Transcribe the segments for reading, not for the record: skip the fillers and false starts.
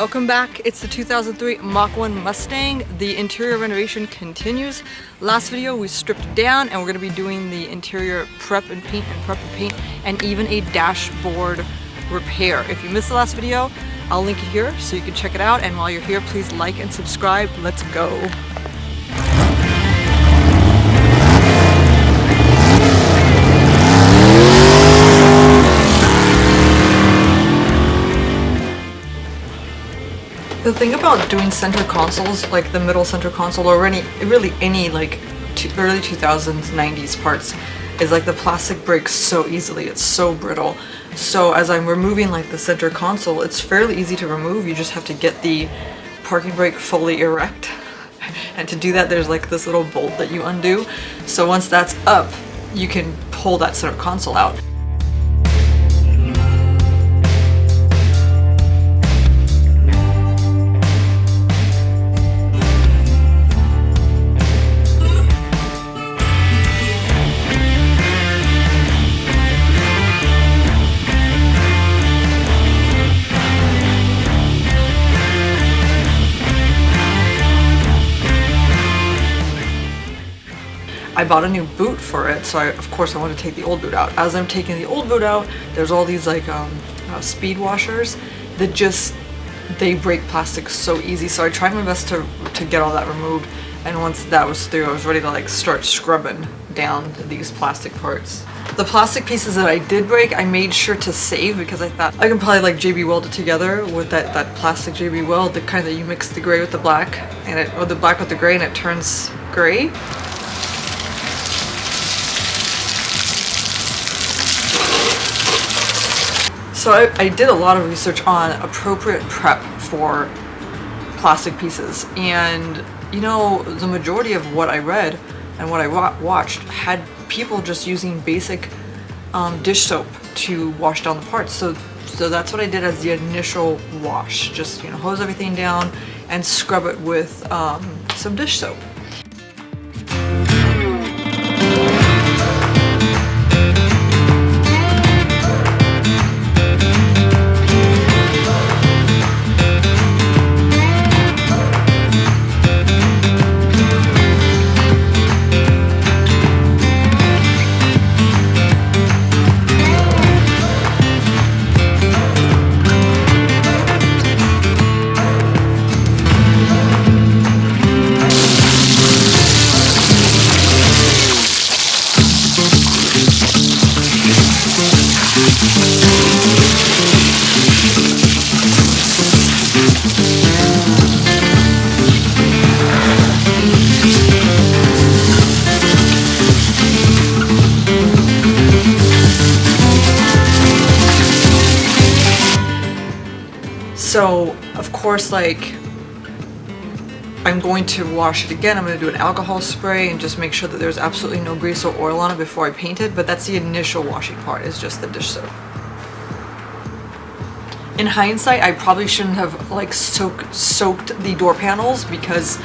Welcome back. It's the 2003 Mach 1 Mustang. The interior renovation continues. Last video we stripped it down and we're going to be doing the interior prep and paint and even a dashboard repair. If you missed the last video, I'll link it here so you can check it out, and while you're here, please like and subscribe. Let's go. The thing about doing center consoles, like the middle center console, or really any like early 2000s, 90s parts, is like the plastic breaks so easily. It's so brittle. So as I'm removing like the center console, it's fairly easy to remove. You just have to get the parking brake fully erect. And to do that, there's like this little bolt that you undo. So once that's up, you can pull that center console out. I bought a new boot for it, so of course I want to take the old boot out. As I'm taking the old boot out, there's all these like speed washers that they break plastic so easy. So I tried my best to get all that removed, and once that was through, I was ready to like start scrubbing down these plastic parts. The plastic pieces that I did break, I made sure to save because I thought I can probably like JB weld it together with that plastic JB weld, the kind that you mix the gray with the black, or the black with the gray, and it turns gray. So I did a lot of research on appropriate prep for plastic pieces, and you know, the majority of what I read and what I watched had people just using basic dish soap to wash down the parts. So that's what I did as the initial wash. Just, you know, hose everything down and scrub it with some dish soap. So, of course, like, I'm going to wash it again. I'm going to do an alcohol spray and just make sure that there's absolutely no grease or oil on it before I paint it, but that's the initial washing part, is just the dish soap. In hindsight, I probably shouldn't have, like, soaked the door panels, because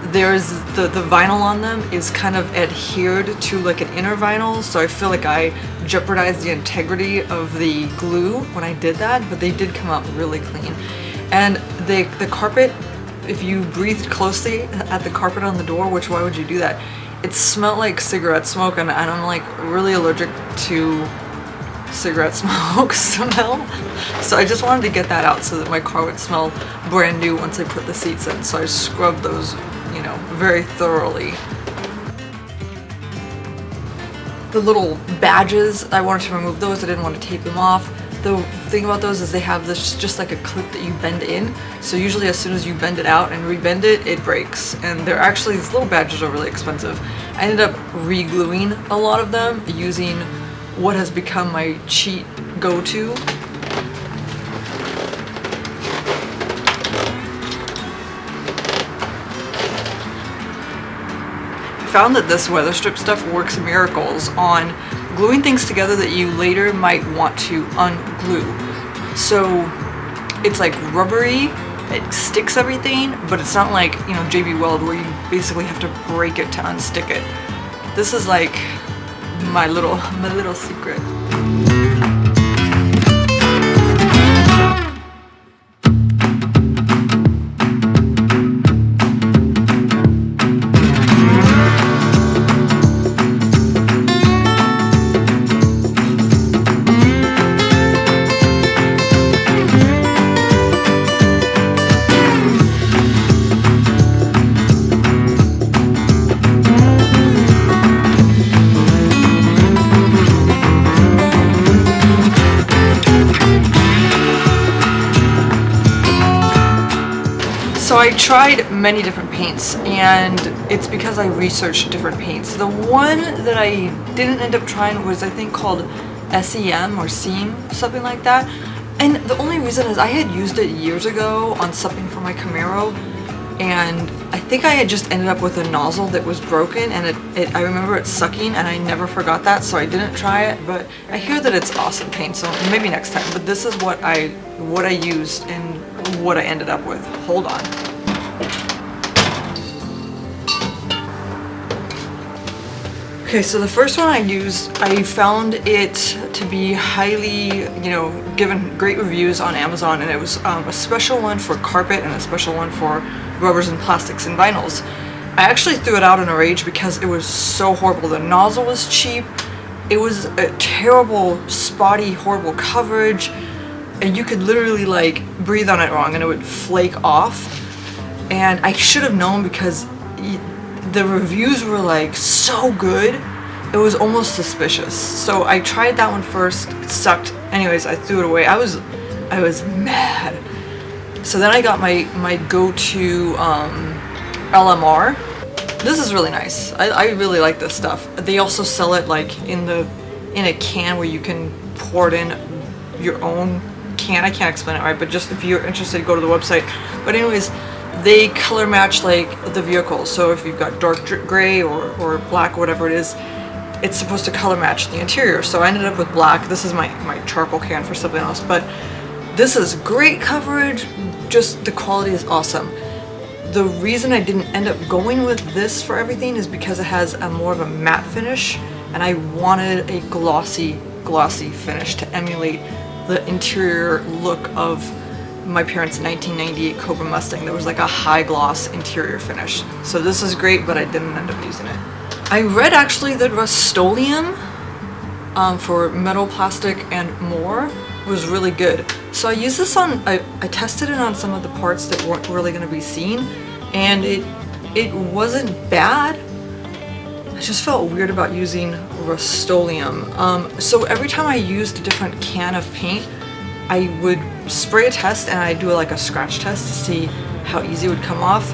there's the vinyl on them is kind of adhered to like an inner vinyl, so I feel like I jeopardized the integrity of the glue when I did that, but they did come out really clean. And the carpet, if you breathed closely at the carpet on the door, which why would you do that? It smelled like cigarette smoke, and I'm like really allergic to cigarette smoke smell. So I just wanted to get that out so that my car would smell brand new once I put the seats in. So I scrubbed those, you know, very thoroughly. The little badges, I wanted to remove those. I didn't want to tape them off. The thing about those is they have this just like a clip that you bend in. So usually as soon as you bend it out and rebend it, it breaks. And they're actually, these little badges are really expensive. I ended up re-gluing a lot of them using what has become my cheat go-to. Found that this weather strip stuff works miracles on gluing things together that you later might want to unglue. So it's like rubbery, it sticks everything, but it's not like, you know, JB Weld where you basically have to break it to unstick it. This is like my little secret. I tried many different paints, and it's because I researched different paints. The one that I didn't end up trying was, I think, called SEM or SEAM, something like that. And the only reason is I had used it years ago on something for my Camaro, and I think I had just ended up with a nozzle that was broken, and I remember it sucking, and I never forgot that, so I didn't try it. But I hear that it's awesome paint, so maybe next time. But this is what I used and what I ended up with. Hold on. Okay, so the first one I used, I found it to be highly, given great reviews on Amazon, and it was a special one for carpet and a special one for rubbers and plastics and vinyls. I actually threw it out in a rage because it was so horrible. The nozzle was cheap, it was a terrible, spotty, horrible coverage, and you could literally like breathe on it wrong and it would flake off. And I should have known because the reviews were like so good, it was almost suspicious. So I tried that one first, it sucked. Anyways, I threw it away. I was mad. So then I got my go-to LMR. This is really nice. I really like this stuff. They also sell it like in a can where you can pour it in your own can. I can't explain it right, but just if you're interested, go to the website. But anyways, they color match like the vehicle. So if you've got dark gray or black, whatever it is, it's supposed to color match the interior. So I ended up with black. This is my charcoal can for something else, but this is great coverage. Just the quality is awesome. The reason I didn't end up going with this for everything is because it has a more of a matte finish, and I wanted a glossy finish to emulate the interior look of my parents' 1998 Cobra Mustang. There was like a high gloss interior finish. So this is great, but I didn't end up using it. I read actually that Rust-Oleum for metal, plastic, and more was really good. So I used this on, I tested it on some of the parts that weren't really going to be seen, and it wasn't bad. I just felt weird about using Rust-Oleum. So every time I used a different can of paint, I would spray a test and I'd do like a scratch test to see how easy it would come off,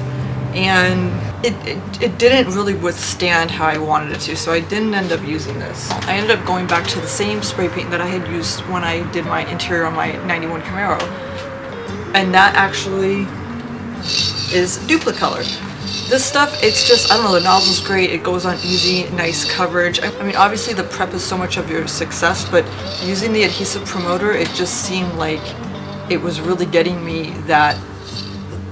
and it didn't really withstand how I wanted it to, so I didn't end up using this. I ended up going back to the same spray paint that I had used when I did my interior on my 91 Camaro, and that actually is Duplicolor. This stuff, it's just, I don't know, the nozzle's great, it goes on easy, nice coverage. I mean, obviously the prep is so much of your success, but using the adhesive promoter, it just seemed like it was really getting me that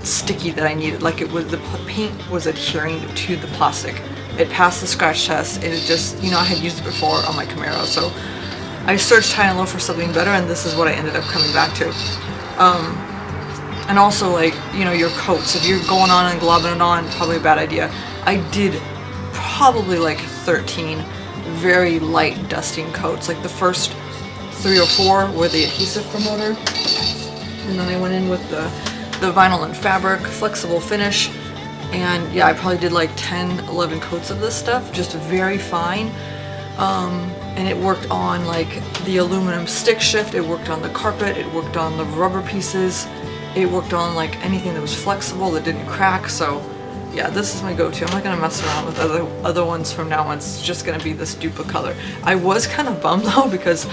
sticky that I needed. Like it was, the paint was adhering to the plastic. It passed the scratch test, and it just, I had used it before on my Camaro, so I searched high and low for something better, and this is what I ended up coming back to. And also, like, your coats, if you're going on and globbing it on, probably a bad idea. I did probably like 13 very light dusting coats. Like the first 3 or 4 were the adhesive promoter, and then I went in with the vinyl and fabric, flexible finish, and yeah, I probably did like 10, 11 coats of this stuff, just very fine. And it worked on like the aluminum stick shift, it worked on the carpet, it worked on the rubber pieces, it worked on like anything that was flexible that didn't crack. So yeah, this is my go-to. I'm not gonna mess around with other ones from now on. It's just gonna be this Duplicolor. I was kind of bummed though because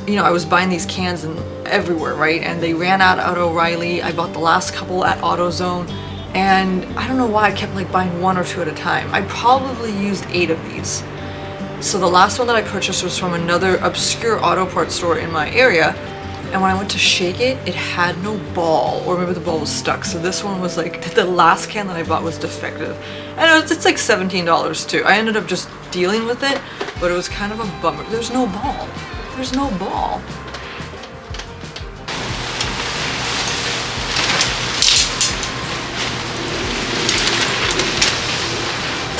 I was buying these cans everywhere, right? And they ran out at O'Reilly. I bought the last couple at AutoZone, and I don't know why I kept like buying 1 or 2 at a time. I probably used 8 of these. So the last one that I purchased was from another obscure auto parts store in my area, and when I went to shake it, it had no ball, or maybe the ball was stuck. So this one was like, the last can that I bought was defective. And it's like $17 too. I ended up just dealing with it, but it was kind of a bummer. There's no ball. There's no ball.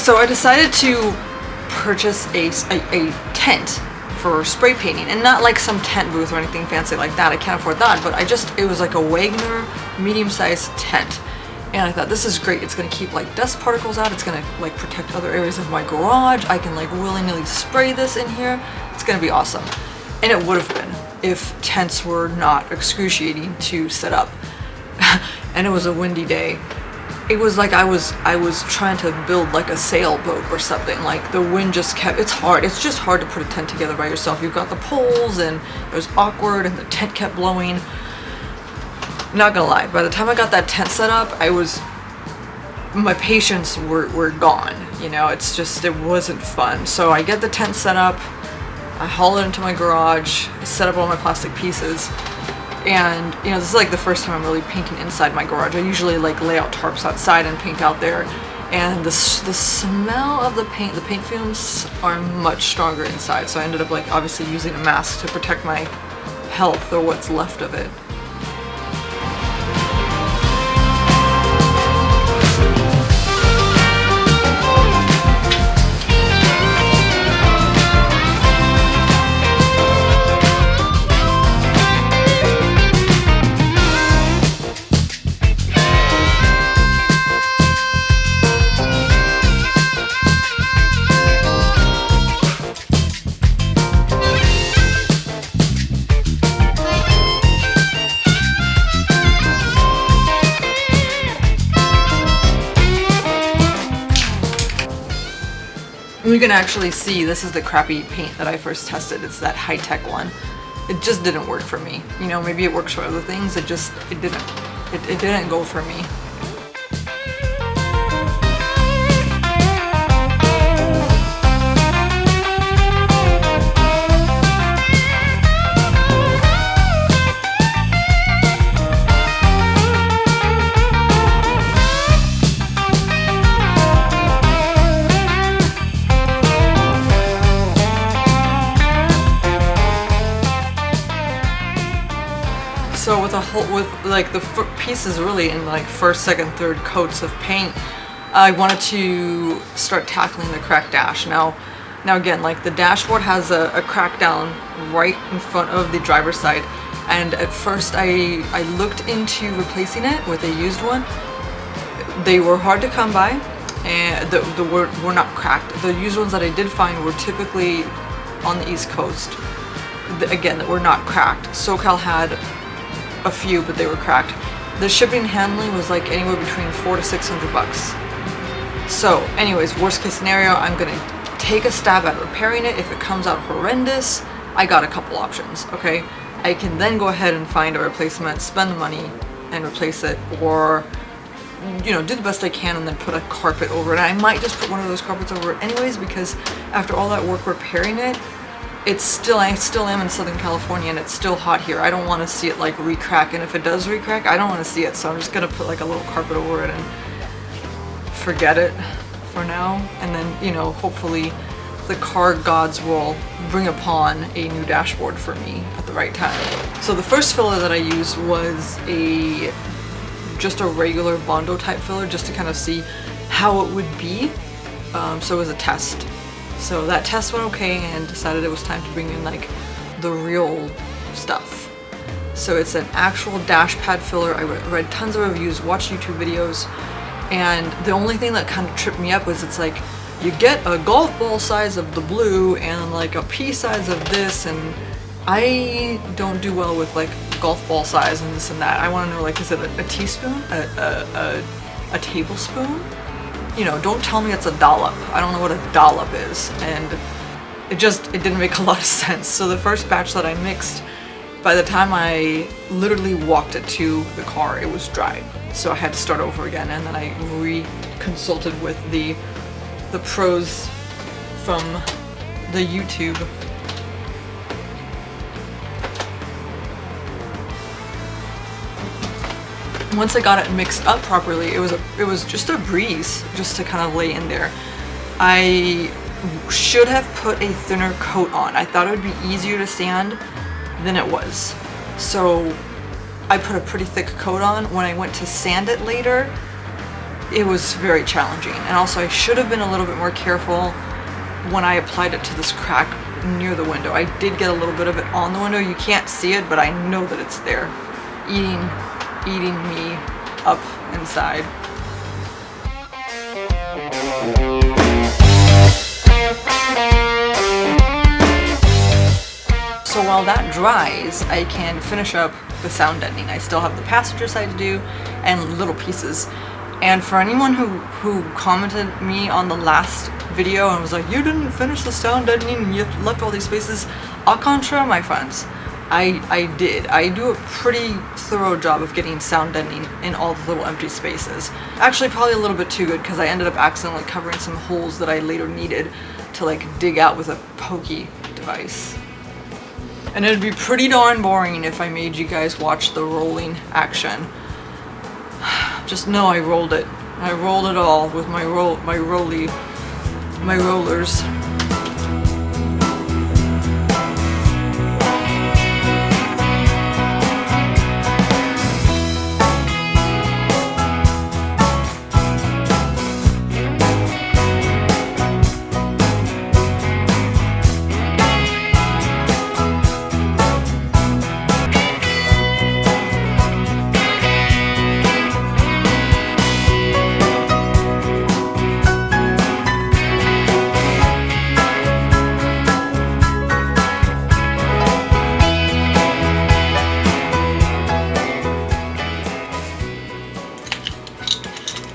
So I decided to purchase a tent for spray painting, and not like some tent booth or anything fancy like that. I can't afford that, but it was like a Wagner medium-sized tent. And I thought, this is great. It's gonna keep like dust particles out. It's gonna like protect other areas of my garage. I can like willy-nilly spray this in here. It's gonna be awesome. And it would have been if tents were not excruciating to set up. And it was a windy day. it was like I was trying to build like a sailboat or something. Like the wind just kept, it's hard. It's just hard to put a tent together by yourself. You've got the poles and it was awkward and the tent kept blowing. Not gonna lie, by the time I got that tent set up, my patience were gone. You know, it's just, it wasn't fun. So I get the tent set up, I haul it into my garage, I set up all my plastic pieces. And, you know, this is like the first time I'm really painting inside my garage. I usually like lay out tarps outside and paint out there. And the smell of the paint fumes are much stronger inside. So I ended up like obviously using a mask to protect my health or what's left of it. You can actually see this is the crappy paint that I first tested. It's that high-tech one. It just didn't work for me. You know, maybe it works for other things. It didn't go for me. So with like the pieces really in like first, second, third coats of paint, I wanted to start tackling the cracked dash. Now again, like the dashboard has a crack down right in front of the driver's side, and at first I looked into replacing it with a used one. They were hard to come by, and were not cracked. The used ones that I did find were typically on the East Coast. Again, that were not cracked. SoCal had a few, but they were cracked. The shipping and handling was like anywhere between $400 to $600. So anyways, worst case scenario, I'm gonna take a stab at repairing it. If it comes out horrendous, I got a couple options, okay? I can then go ahead and find a replacement, spend the money and replace it, or you know, do the best I can and then put a carpet over it. I might just put one of those carpets over it anyways, because after all that work repairing it, I still am in Southern California and it's still hot here. I don't want to see it like re-crack, and if it does re-crack, I don't want to see it, so I'm just gonna put like a little carpet over it and forget it for now. And then, you know, hopefully the car gods will bring upon a new dashboard for me at the right time. So the first filler that I used was just a regular Bondo type filler, just to kind of see how it would be. So it was a test. So that test went okay, and decided it was time to bring in like the real stuff. So it's an actual dash pad filler. I read tons of reviews, watched YouTube videos, and the only thing that kind of tripped me up was it's like you get a golf ball size of the blue and like a pea size of this, and I don't do well with like golf ball size and this and that. I want to know, like, is it a teaspoon, a tablespoon? You know, don't tell me it's a dollop. I don't know what a dollop is, and it didn't make a lot of sense. So the first batch that I mixed, by the time I literally walked it to the car, it was dry. So I had to start over again, and then I re-consulted with the pros from the YouTube. Once I got it mixed up properly, it was just a breeze just to kind of lay in there. I should have put a thinner coat on. I thought it would be easier to sand than it was. So I put a pretty thick coat on. When I went to sand it later, it was very challenging. And also I should have been a little bit more careful when I applied it to this crack near the window. I did get a little bit of it on the window. You can't see it, but I know that it's there, eating me up inside. So while that dries, I can finish up the sound deadening. I still have the passenger side to do and little pieces. And for anyone who commented me on the last video and was like, you didn't finish the sound deadening and you left all these spaces, au contraire, my friends, I did. I do a pretty thorough job of getting sound deadening in all the little empty spaces. Actually, probably a little bit too good, because I ended up accidentally covering some holes that I later needed to like dig out with a pokey device. And it'd be pretty darn boring if I made you guys watch the rolling action. Just know I rolled it. I rolled it all with my rollers.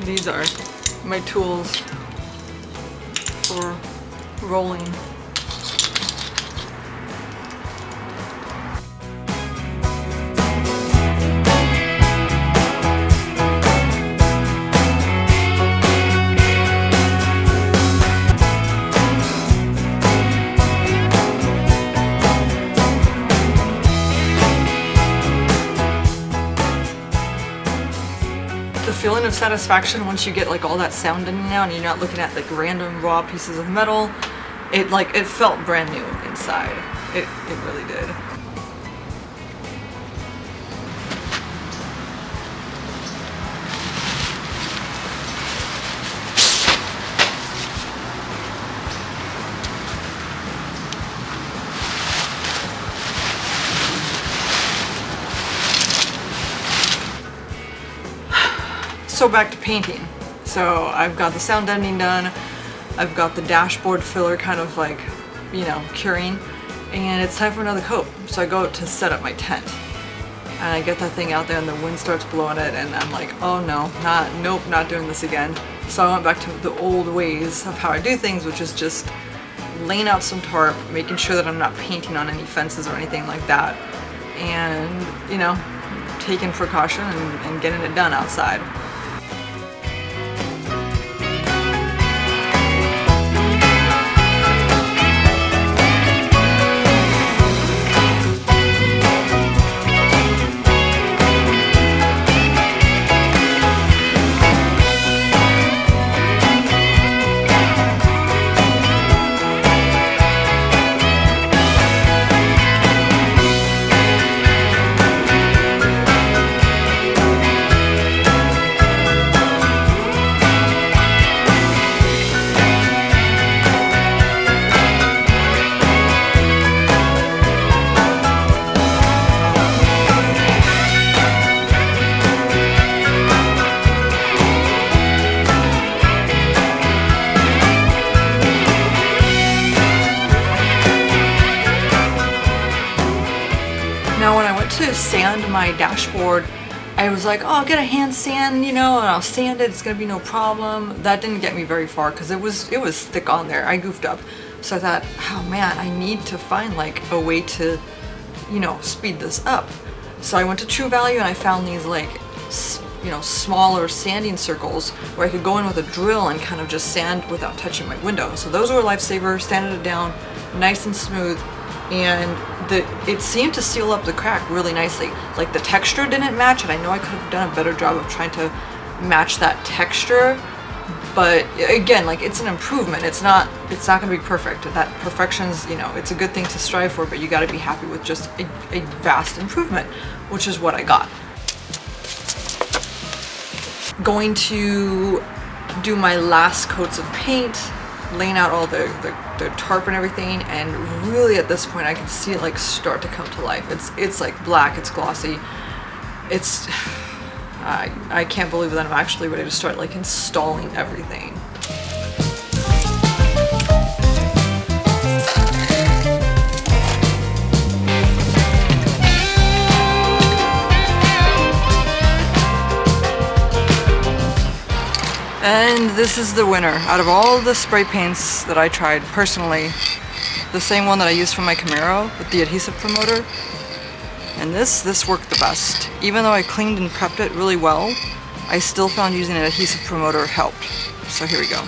These are my tools for rolling. The feeling of satisfaction once you get like all that sound in now and you're not looking at like random raw pieces of metal, it felt brand new inside. It really did. So back to painting. So I've got the sound deadening done, I've got the dashboard filler kind of like, you know, curing, and it's time for another coat. So I go to set up my tent, and I get that thing out there and the wind starts blowing it, and I'm like, oh no, nope, not doing this again. So I went back to the old ways of how I do things, which is just laying out some tarp, making sure that I'm not painting on any fences or anything like that, and, you know, taking precaution and getting it done outside. Now when I went to sand my dashboard, I was like, oh, I'll get a hand sand, you know, and I'll sand it, it's gonna be no problem. That didn't get me very far because it was thick on there. I goofed up. So I thought, oh man, I need to find like a way to, you know, speed this up. So I went to True Value and I found these like, you know, smaller sanding circles where I could go in with a drill and kind of just sand without touching my window. So those were a lifesaver, sanded it down nice and smooth, and it seemed to seal up the crack really nicely. Like the texture didn't match, and I know I could have done a better job of trying to match that texture, but again, like, it's an improvement. It's not gonna be perfect. That perfection's, you know, it's a good thing to strive for, but you gotta be happy with just a vast improvement, which is what I got. Going to do my last coats of paint, laying out all the tarp and everything, and really at this point I can see it like start to come to life. It's like black, it's glossy. It's I can't believe that I'm actually ready to start like installing everything. And this is the winner. Out of all the spray paints that I tried personally, the same one that I used for my Camaro with the adhesive promoter, and this worked the best. Even though I cleaned and prepped it really well, I still found using an adhesive promoter helped. So here we go.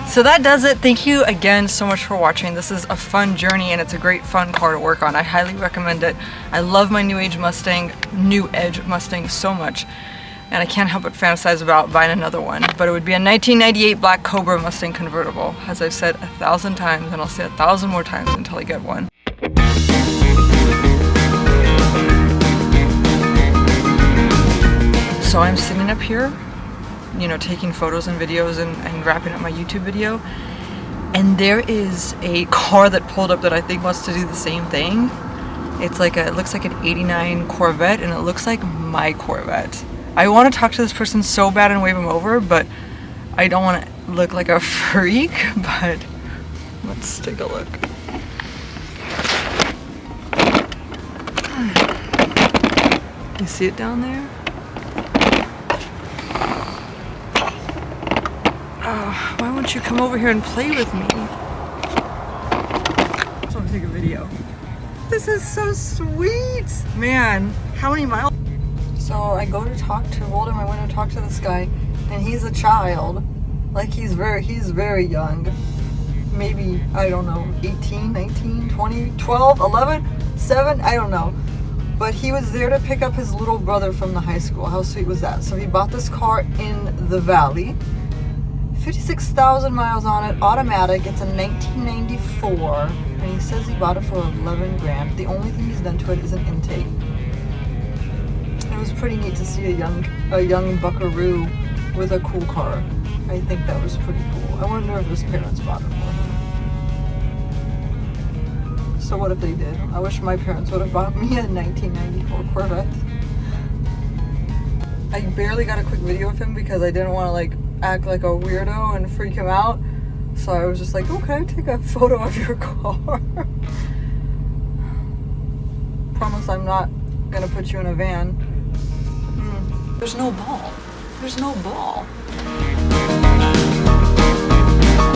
So that does it. Thank you again so much for watching. This is a fun journey and it's a great fun car to work on. I highly recommend it. I love my New Edge Mustang so much, and I can't help but fantasize about buying another one. But it would be a 1998 Black Cobra Mustang convertible, as I've said 1,000 times, and I'll say 1,000 more times until I get one. So I'm sitting up here, you know, taking photos and videos and wrapping up my YouTube video, and there is a car that pulled up that I think wants to do the same thing. It's like it looks like an '89 Corvette, and it looks like my Corvette. I want to talk to this person so bad and wave him over, but I don't want to look like a freak. But let's take a look. You see it down there? Oh, why won't you come over here and play with me? I just want to take a video. This is so sweet! Man, how many miles? So I go to roll down my window to talk to this guy, and he's a child. Like he's very young. Maybe, I don't know, 18, 19, 20, 12, 11, 7, I don't know. But he was there to pick up his little brother from the high school. How sweet was that? So he bought this car in the Valley. 56,000 miles on it, automatic. It's a 1994, and he says he bought it for 11 grand. The only thing he's done to it is an intake. It was pretty neat to see a young buckaroo with a cool car. I think that was pretty cool. I wonder if his parents bought it for him. So what if they did? I wish my parents would have bought me a 1994 Corvette. I barely got a quick video of him because I didn't want to like act like a weirdo and freak him out. So I was just like, okay, take a photo of your car. Promise I'm not gonna put you in a van. There's no ball. There's no ball.